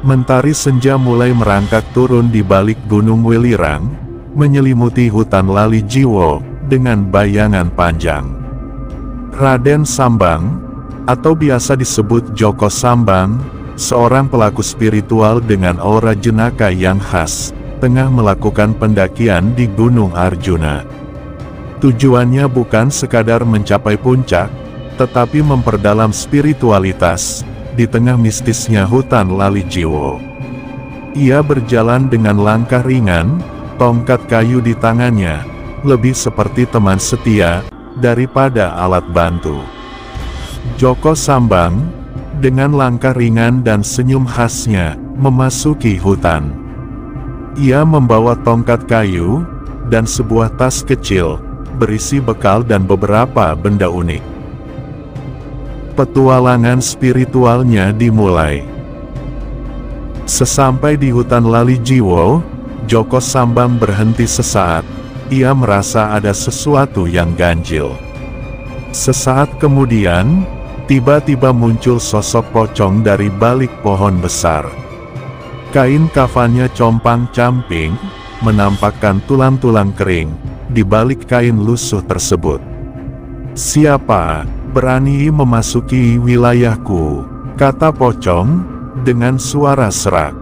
Mentari senja mulai merangkak turun di balik gunung Welirang, menyelimuti hutan Lali Jiwo, dengan bayangan panjang. Raden Sambang, atau biasa disebut Joko Sambang, seorang pelaku spiritual dengan aura jenaka yang khas, tengah melakukan pendakian di Gunung Arjuna. Tujuannya bukan sekadar mencapai puncak, tetapi memperdalam spiritualitas, di tengah mistisnya hutan Lali Jiwo. Ia berjalan dengan langkah ringan, tongkat kayu di tangannya, lebih seperti teman setia, daripada alat bantu. Joko Sambang, dengan langkah ringan dan senyum khasnya, memasuki hutan. Ia membawa tongkat kayu, dan sebuah tas kecil, berisi bekal dan beberapa benda unik. Petualangan spiritualnya dimulai. Sesampai di hutan Lali Jiwo, Joko Sambang berhenti sesaat. Ia merasa ada sesuatu yang ganjil. Sesaat kemudian, tiba-tiba muncul sosok pocong dari balik pohon besar. Kain kafannya compang-camping, menampakkan tulang-tulang kering di balik kain lusuh tersebut. "Siapa berani memasuki wilayahku?" kata pocong, dengan suara serak.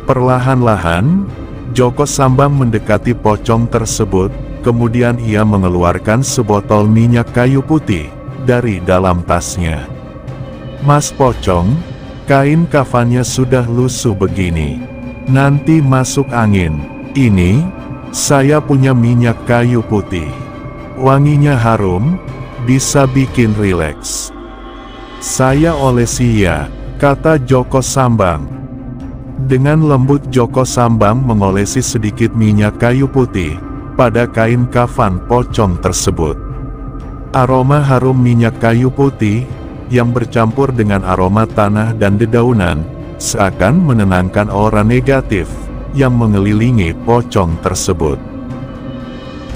Perlahan-lahan, Joko Sambang mendekati pocong tersebut, kemudian ia mengeluarkan sebotol minyak kayu putih, dari dalam tasnya. "Mas Pocong, kain kafannya sudah lusuh begini. Nanti masuk angin. Ini, saya punya minyak kayu putih. Wanginya harum, bisa bikin rileks. Saya olesi ya," kata Joko Sambang. Dengan lembut Joko Sambang mengolesi sedikit minyak kayu putih pada kain kafan pocong tersebut. Aroma harum minyak kayu putih, yang bercampur dengan aroma tanah dan dedaunan, seakan menenangkan aura negatif, yang mengelilingi pocong tersebut.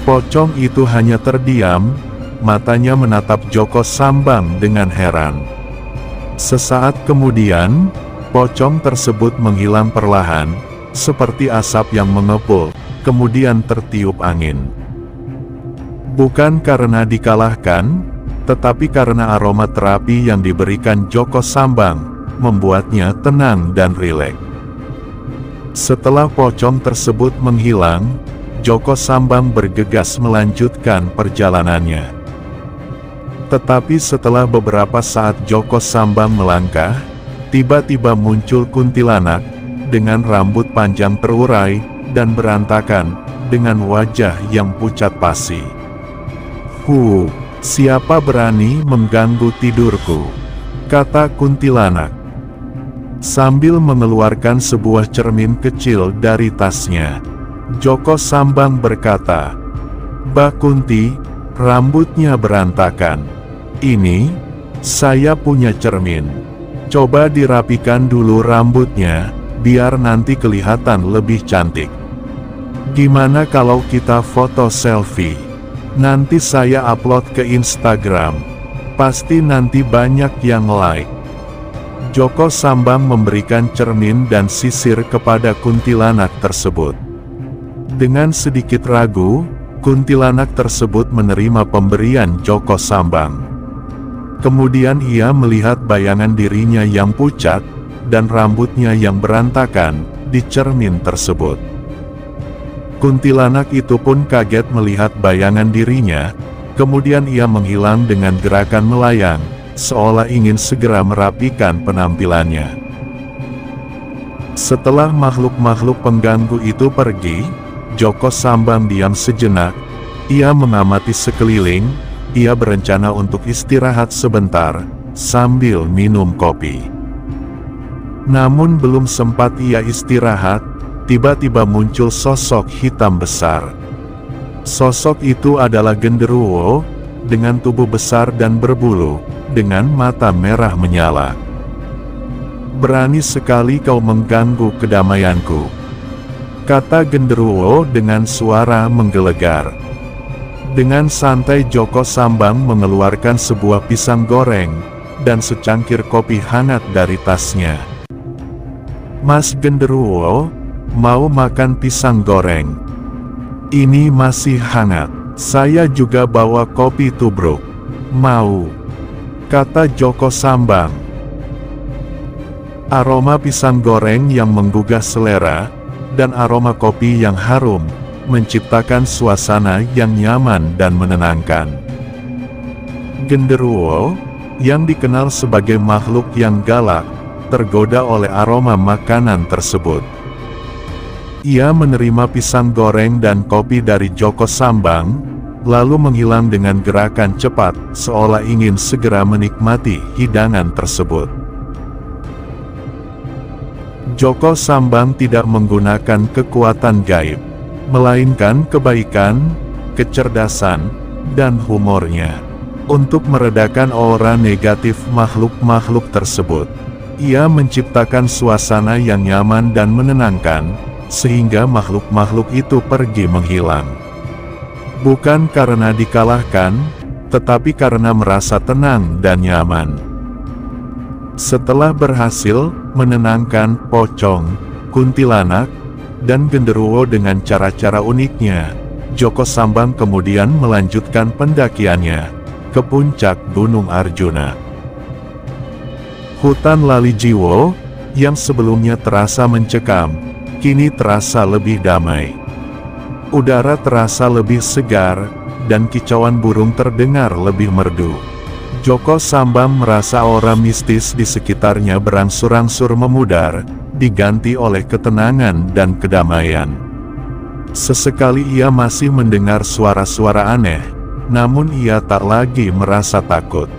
Pocong itu hanya terdiam, matanya menatap Joko Sambang dengan heran. Sesaat kemudian, pocong tersebut menghilang perlahan, seperti asap yang mengepul, kemudian tertiup angin. Bukan karena dikalahkan, tetapi karena aroma terapi yang diberikan Joko Sambang, membuatnya tenang dan rileks. Setelah pocong tersebut menghilang, Joko Sambang bergegas melanjutkan perjalanannya. Tetapi setelah beberapa saat Joko Sambang melangkah, tiba-tiba muncul kuntilanak, dengan rambut panjang terurai, dan berantakan, dengan wajah yang pucat pasi. Siapa berani mengganggu tidurku?" kata kuntilanak. Sambil mengeluarkan sebuah cermin kecil dari tasnya, Joko Sambang berkata, "Mbak Kunti, rambutnya berantakan. Ini, saya punya cermin. Coba dirapikan dulu rambutnya, biar nanti kelihatan lebih cantik. Gimana kalau kita foto selfie? Nanti saya upload ke Instagram. Pasti nanti banyak yang like." Joko Sambang memberikan cermin dan sisir kepada kuntilanak tersebut. Dengan sedikit ragu, kuntilanak tersebut menerima pemberian Joko Sambang. Kemudian ia melihat bayangan dirinya yang pucat, dan rambutnya yang berantakan, di cermin tersebut. Kuntilanak itu pun kaget melihat bayangan dirinya, kemudian ia menghilang dengan gerakan melayang, seolah ingin segera merapikan penampilannya. Setelah makhluk-makhluk pengganggu itu pergi, Joko Sambang diam sejenak. Ia mengamati sekeliling. Ia berencana untuk istirahat sebentar, sambil minum kopi. Namun belum sempat ia istirahat, tiba-tiba muncul sosok hitam besar. Sosok itu adalah genderuwo, dengan tubuh besar dan berbulu, dengan mata merah menyala. "Berani sekali kau mengganggu kedamaianku," kata genderuwo dengan suara menggelegar. Dengan santai Joko Sambang mengeluarkan sebuah pisang goreng, dan secangkir kopi hangat dari tasnya. "Mas Genderuwo, mau makan pisang goreng? Ini masih hangat. Saya juga bawa kopi tubruk. Mau?" kata Joko Sambang. Aroma pisang goreng yang menggugah selera, dan aroma kopi yang harum, menciptakan suasana yang nyaman dan menenangkan. Genderuwo, yang dikenal sebagai makhluk yang galak, tergoda oleh aroma makanan tersebut. Ia menerima pisang goreng dan kopi dari Joko Sambang, lalu menghilang dengan gerakan cepat, seolah ingin segera menikmati hidangan tersebut. Joko Sambang tidak menggunakan kekuatan gaib, melainkan kebaikan, kecerdasan, dan humornya untuk meredakan aura negatif makhluk-makhluk tersebut. Ia menciptakan suasana yang nyaman dan menenangkan, sehingga makhluk-makhluk itu pergi menghilang. Bukan karena dikalahkan, tetapi karena merasa tenang dan nyaman. Setelah berhasil menenangkan pocong, kuntilanak, dan genderuwo dengan cara-cara uniknya, Joko Sambang kemudian melanjutkan pendakiannya ke puncak Gunung Arjuna. Hutan Lali Jiwo, yang sebelumnya terasa mencekam, kini terasa lebih damai. Udara terasa lebih segar, dan kicauan burung terdengar lebih merdu. Joko Sambang merasa aura mistis di sekitarnya berangsur-angsur memudar, diganti oleh ketenangan dan kedamaian. Sesekali ia masih mendengar suara-suara aneh, namun ia tak lagi merasa takut.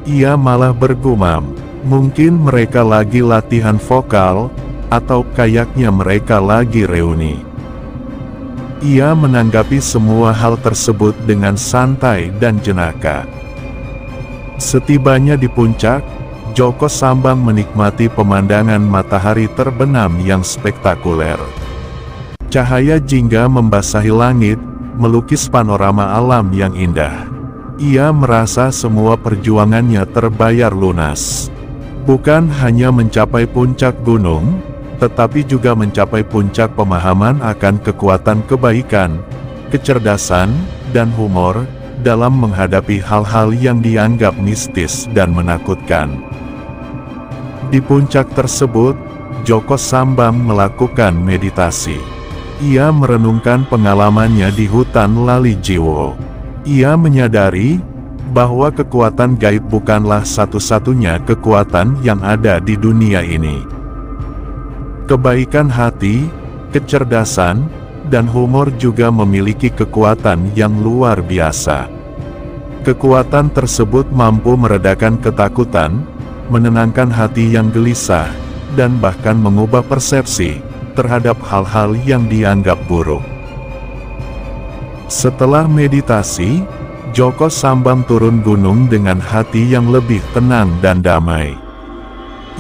Ia malah bergumam, mungkin mereka lagi latihan vokal, atau kayaknya mereka lagi reuni. Ia menanggapi semua hal tersebut dengan santai dan jenaka. Setibanya di puncak, Joko Sambang menikmati pemandangan matahari terbenam yang spektakuler. Cahaya jingga membasahi langit, melukis panorama alam yang indah. Ia merasa semua perjuangannya terbayar lunas. Bukan hanya mencapai puncak gunung, tetapi juga mencapai puncak pemahaman akan kekuatan kebaikan, kecerdasan, dan humor, dalam menghadapi hal-hal yang dianggap mistis dan menakutkan. Di puncak tersebut, Joko Sambang melakukan meditasi. Ia merenungkan pengalamannya di hutan Lali Jiwo. Ia menyadari bahwa kekuatan gaib bukanlah satu-satunya kekuatan yang ada di dunia ini. Kebaikan hati, kecerdasan, dan humor juga memiliki kekuatan yang luar biasa. Kekuatan tersebut mampu meredakan ketakutan, menenangkan hati yang gelisah, dan bahkan mengubah persepsi terhadap hal-hal yang dianggap buruk. Setelah meditasi, Joko Sambang turun gunung dengan hati yang lebih tenang dan damai.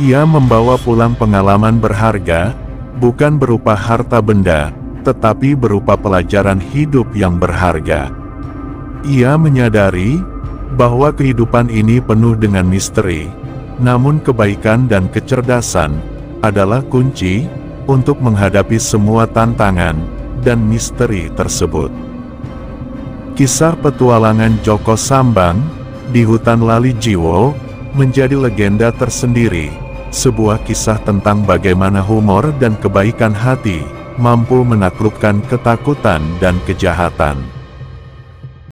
Ia membawa pulang pengalaman berharga, bukan berupa harta benda, tetapi berupa pelajaran hidup yang berharga. Ia menyadari bahwa kehidupan ini penuh dengan misteri, namun kebaikan dan kecerdasan adalah kunci untuk menghadapi semua tantangan dan misteri tersebut. Kisah petualangan Joko Sambang di hutan Lali Jiwo menjadi legenda tersendiri, sebuah kisah tentang bagaimana humor dan kebaikan hati mampu menaklukkan ketakutan dan kejahatan.